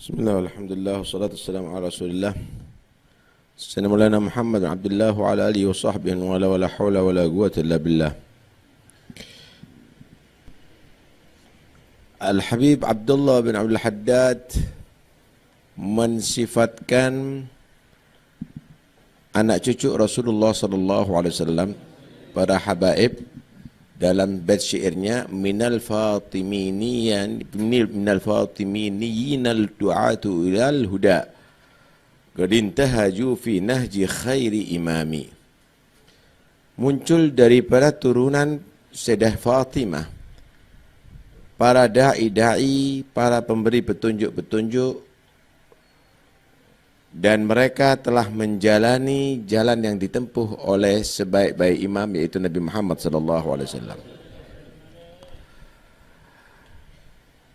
Bismillah, alhamdulillah, wassalatu wassalamu ala rasulillah Sayyidina Maulana Muhammad Abdullah wa ala alihi wa sahbihi wa la hawla wa la quwwata illa billah. Al-Habib Abdullah bin Abdul Haddad mensifatkan anak cucu Rasulullah sallallahu alaihi wasallam, para habaib, dalam bait syairnya minal fatiminiyan al-du'atu ilal huda qad intahaju fi nahji khairi imami. Muncul daripada turunan Sayyidah Fatimah para da'i-da'i, para pemberi petunjuk-petunjuk, dan mereka telah menjalani jalan yang ditempuh oleh sebaik-baik imam, yaitu Nabi Muhammad SAW.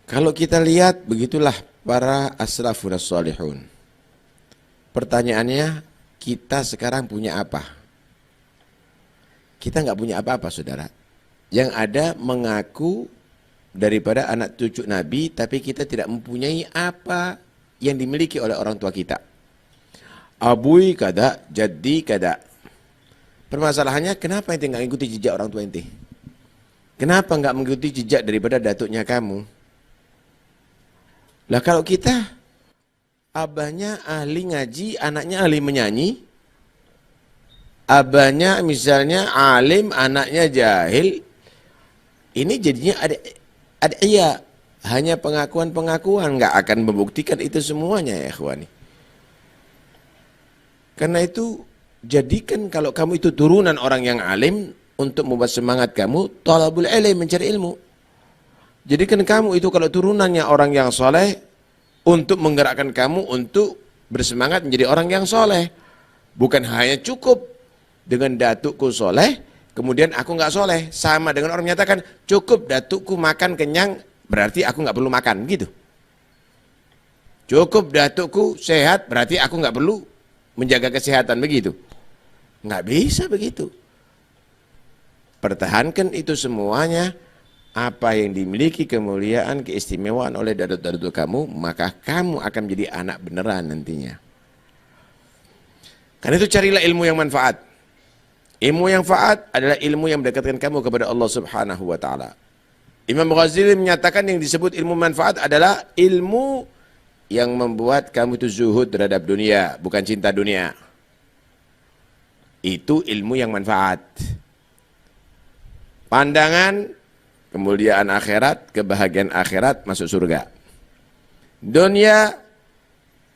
Kalau kita lihat, begitulah para asrafun as-salihun. Pertanyaannya, kita sekarang punya apa? Kita nggak punya apa-apa, saudara. Yang ada mengaku daripada anak cucu Nabi, tapi kita tidak mempunyai apa yang dimiliki oleh orang tua kita. Abui kada, jadi kada. Permasalahannya, kenapa ente nggak mengikuti jejak orang tua ente? Kenapa nggak mengikuti jejak daripada datuknya kamu? Lah kalau kita, abahnya ahli ngaji, anaknya ahli menyanyi, abahnya misalnya alim, anaknya jahil, ini jadinya ada iya, hanya pengakuan-pengakuan, nggak akan membuktikan itu semuanya, ya ikhwani. Karena itu, jadikan kalau kamu itu turunan orang yang alim, untuk membuat semangat kamu, talabul ilm, mencari ilmu. Jadikan kamu itu kalau turunannya orang yang soleh, untuk menggerakkan kamu untuk bersemangat menjadi orang yang soleh. Bukan hanya cukup dengan datukku soleh, kemudian aku nggak soleh. Sama dengan orang menyatakan, cukup datukku makan kenyang, berarti aku nggak perlu makan, gitu. Cukup datukku sehat, berarti aku nggak perlu menjaga kesehatan, begitu. Nggak bisa begitu. Pertahankan itu semuanya. Apa yang dimiliki kemuliaan, keistimewaan oleh dadut-dadut kamu, maka kamu akan menjadi anak beneran nantinya. Karena itu carilah ilmu yang manfaat. Ilmu yang manfaat adalah ilmu yang mendekatkan kamu kepada Allah Subhanahu wa Ta'ala. Imam Ghazali menyatakan yang disebut ilmu manfaat adalah ilmu yang membuat kamu itu zuhud terhadap dunia, bukan cinta dunia. Itu ilmu yang manfaat. Pandangan, kemuliaan akhirat, kebahagiaan akhirat, masuk surga. Dunia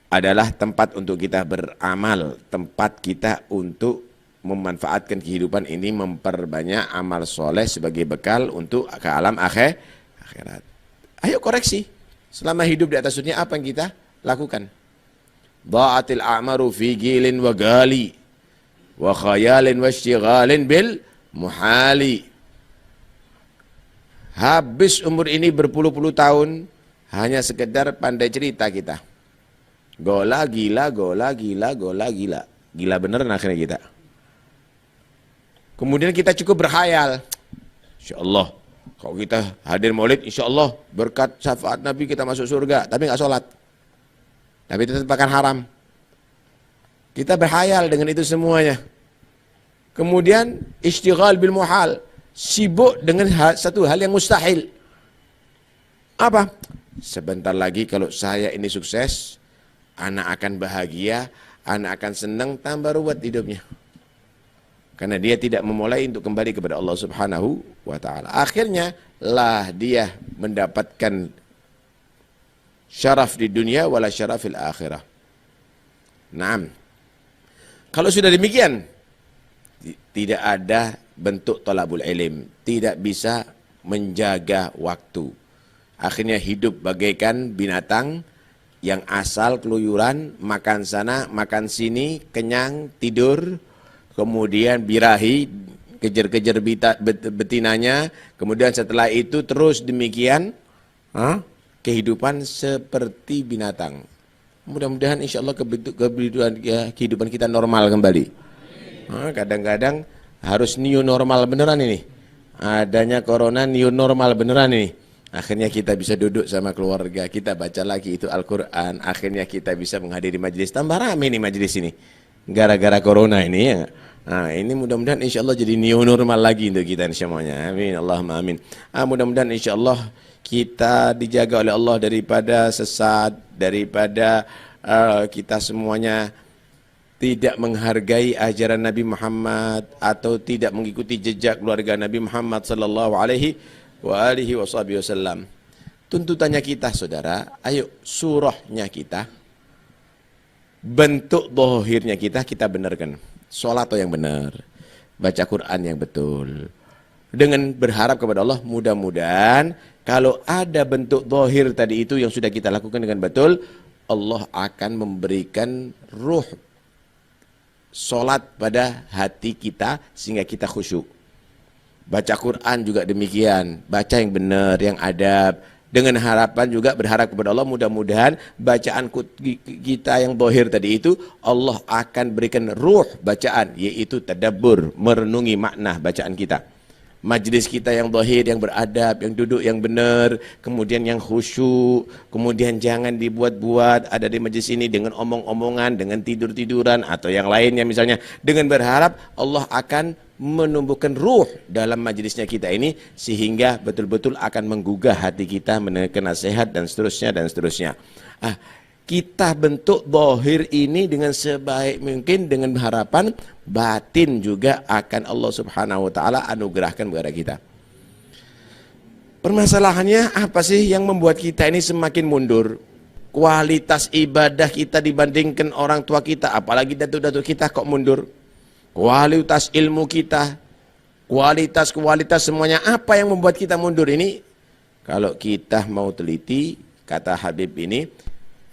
adalah tempat untuk kita beramal, tempat kita untuk memanfaatkan kehidupan ini, memperbanyak amal soleh sebagai bekal untuk ke alam akhirat. Ayo koreksi. Selama hidup di atas dunia, apa yang kita lakukan? Dha'atil a'maru fi gilin wa gali wa khayalin wa syighalin bil muhali. Habis umur ini berpuluh-puluh tahun hanya sekedar pandai cerita kita. Gola gila, gola gila, gola gila. Gila beneran akhirnya kita. Kemudian kita cukup berkhayal. Insyaallah, kalau kita hadir maulid, insya Allah berkat syafaat Nabi kita masuk surga, tapi nggak sholat, tapi tetap makan haram. Kita berhayal dengan itu semuanya. Kemudian istighal bil muhal, sibuk dengan satu hal yang mustahil. Apa? Sebentar lagi kalau saya ini sukses, anak akan bahagia, anak akan senang, tambah ruwet hidupnya. Karena dia tidak memulai untuk kembali kepada Allah Subhanahu wa Ta'ala. Akhirnya lah dia mendapatkan syaraf di dunia wala syarafil akhirah. Naam. Kalau sudah demikian, tidak ada bentuk talabul ilm, tidak bisa menjaga waktu. Akhirnya hidup bagaikan binatang yang asal keluyuran, makan sana, makan sini, kenyang, tidur, kemudian birahi, kejar-kejar betinanya, kemudian setelah itu terus demikian, kehidupan seperti binatang. Mudah-mudahan insya Allah kehidupan kita normal kembali. Kadang-kadang harus new normal beneran ini. Adanya corona new normal beneran ini. Akhirnya kita bisa duduk sama keluarga, kita baca lagi itu Al-Quran. Akhirnya kita bisa menghadiri majelis. Tambah rame nih majelis ini. Gara-gara corona ini ya. Nah, ini mudah-mudahan insya Allah jadi new normal lagi untuk kita semuanya. Amin. Allahumma amin. Mudah-mudahan insya Allah kita dijaga oleh Allah daripada sesat, daripada kita semuanya tidak menghargai ajaran Nabi Muhammad atau tidak mengikuti jejak keluarga Nabi Muhammad sallallahu alaihi wasallam. Tuntutannya kita saudara, ayo surahnya kita, bentuk dohirnya kita benarkan. Sholat yang benar, baca Quran yang betul. Dengan berharap kepada Allah, mudah-mudahan kalau ada bentuk dohir tadi itu yang sudah kita lakukan dengan betul, Allah akan memberikan ruh sholat pada hati kita sehingga kita khusyuk. Baca Quran juga demikian, baca yang benar, yang adab. Dengan harapan juga berharap kepada Allah, mudah-mudahan bacaan kita yang dohir tadi itu Allah akan berikan ruh bacaan, yaitu tadabbur, merenungi makna bacaan kita. Majlis kita yang dohir, yang beradab, yang duduk yang benar, kemudian yang khusyuk, kemudian jangan dibuat-buat ada di majlis ini dengan omong-omongan, dengan tidur-tiduran atau yang lainnya misalnya. Dengan berharap Allah akan menumbuhkan ruh dalam majlisnya kita ini sehingga betul-betul akan menggugah hati kita, mendengarkan nasihat dan seterusnya dan seterusnya. Kita bentuk dohir ini dengan sebaik mungkin dengan harapan batin juga akan Allah Subhanahu wa taala anugerahkan kepada kita. Permasalahannya apa sih yang membuat kita ini semakin mundur? Kualitas ibadah kita dibandingkan orang tua kita, apalagi datuk-datuk kita kok mundur? Kualitas ilmu kita, kualitas semuanya, apa yang membuat kita mundur ini? Kalau kita mau teliti, kata Habib ini,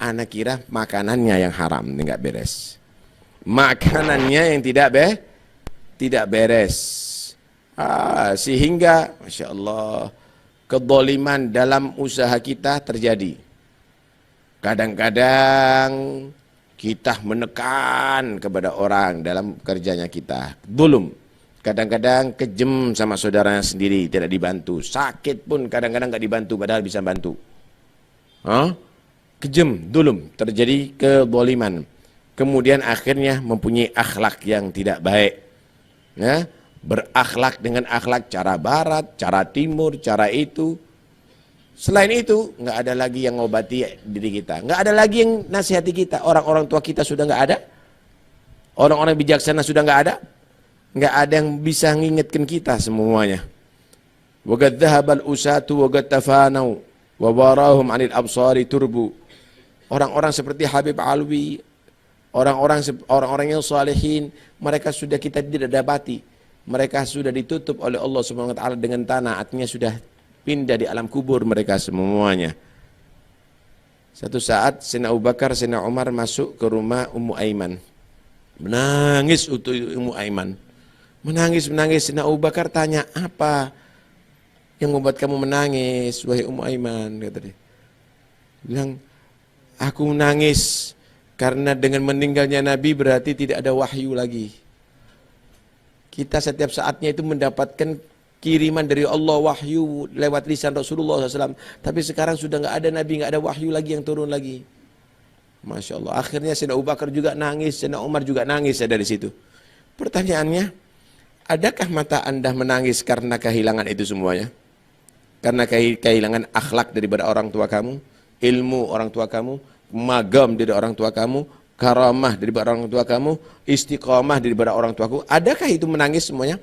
anak kira makanannya yang haram, enggak beres. Makanannya yang tidak beres. Sehingga, Masya Allah, kedoliman dalam usaha kita terjadi. Kadang-kadang kita menekan kepada orang dalam kerjanya kita. Zulum. Kadang-kadang kejem sama saudaranya sendiri, tidak dibantu. Sakit pun kadang-kadang nggak dibantu, padahal bisa bantu. Kejem, zulum. Terjadi kezaliman. Kemudian akhirnya mempunyai akhlak yang tidak baik. Ya? Berakhlak dengan akhlak cara barat, cara timur, cara itu. Selain itu, nggak ada lagi yang ngobati diri kita. Nggak ada lagi yang nasihati kita. Orang-orang tua kita sudah nggak ada. Orang-orang bijaksana sudah nggak ada. Nggak ada yang bisa ngingetkan kita semuanya. Waqad dhahabal usatu waqad tafanau wa warahum 'anil absari turbu. Orang-orang seperti Habib Alwi, orang-orang yang salihin, mereka sudah kita tidak dapati. Mereka sudah ditutup oleh Allah Subhanahu wa taala dengan tanah, artinya sudah pindah di alam kubur mereka semuanya. Satu saat Sayyidina Abu Bakar, Sayyidina Umar masuk ke rumah Ummu Aiman. Menangis untuk Ummu Aiman. Menangis. Sayyidina Abu Bakar tanya, apa yang membuat kamu menangis, wahai Ummu Aiman? Kata dia. Bilang, aku menangis karena dengan meninggalnya Nabi berarti tidak ada wahyu lagi. Kita setiap saatnya itu mendapatkan kiriman dari Allah, wahyu lewat lisan Rasulullah SAW. Tapi sekarang sudah nggak ada Nabi, nggak ada wahyu lagi yang turun lagi. Masya Allah. Akhirnya Sayyidina Abu Bakar juga nangis, Sayyidina Umar juga nangis dari situ. Pertanyaannya, adakah mata anda menangis karena kehilangan itu semuanya? Karena kehilangan akhlak daripada orang tua kamu, ilmu orang tua kamu, magam dari orang tua kamu, karamah daripada orang tua kamu, istiqamah daripada orang tuaku. Adakah itu menangis semuanya?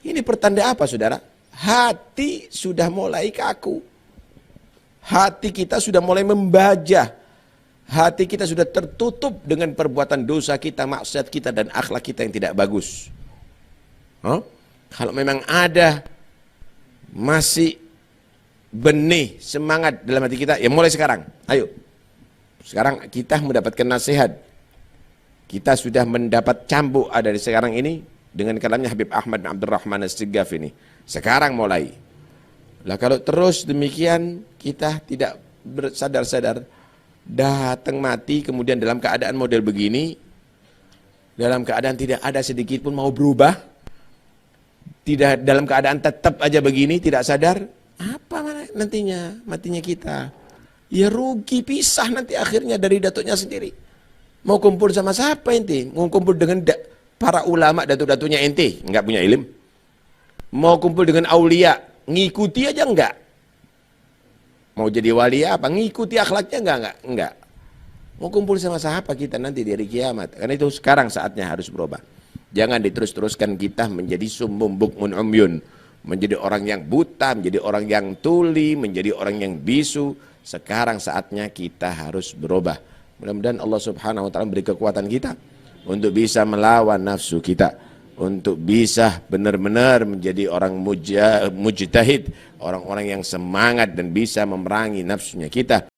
Ini pertanda apa saudara? Hati sudah mulai kaku. Hati kita sudah mulai membajah. Hati kita sudah tertutup dengan perbuatan dosa kita, maksiat kita, dan akhlak kita yang tidak bagus. Kalau memang ada masih benih semangat dalam hati kita, ya mulai sekarang. Ayo. Sekarang kita mendapatkan nasihat. Kita sudah mendapat cambuk ada di sekarang ini. Dengan kalamnya Habib Ahmad bin Abdurrahman As-Siggaf ini. Sekarang mulai. Lah kalau terus demikian kita tidak bersadar-sadar, datang mati kemudian dalam keadaan model begini, dalam keadaan tidak ada sedikit pun mau berubah, tidak dalam keadaan tetap aja begini, tidak sadar, apa nantinya matinya kita? Ya rugi, pisah nanti akhirnya dari datuknya sendiri. Mau kumpul sama siapa ente? Mau kumpul dengan para ulama datuk-datuknya ente? Enggak punya ilmu. Mau kumpul dengan aulia? Ngikuti aja enggak? Mau jadi wali apa? Ngikuti akhlaknya enggak. Mau kumpul sama siapa kita nanti di hari kiamat? Karena itu sekarang saatnya harus berubah. Jangan diterus-teruskan kita menjadi summum bukmun umyun. Menjadi orang yang buta, menjadi orang yang tuli, menjadi orang yang bisu. Sekarang saatnya kita harus berubah. Mudah-mudahan Allah Subhanahu wa taala beri kekuatan kita untuk bisa melawan nafsu kita, untuk bisa benar-benar menjadi orang mujtahid, orang-orang yang semangat dan bisa memerangi nafsunya kita.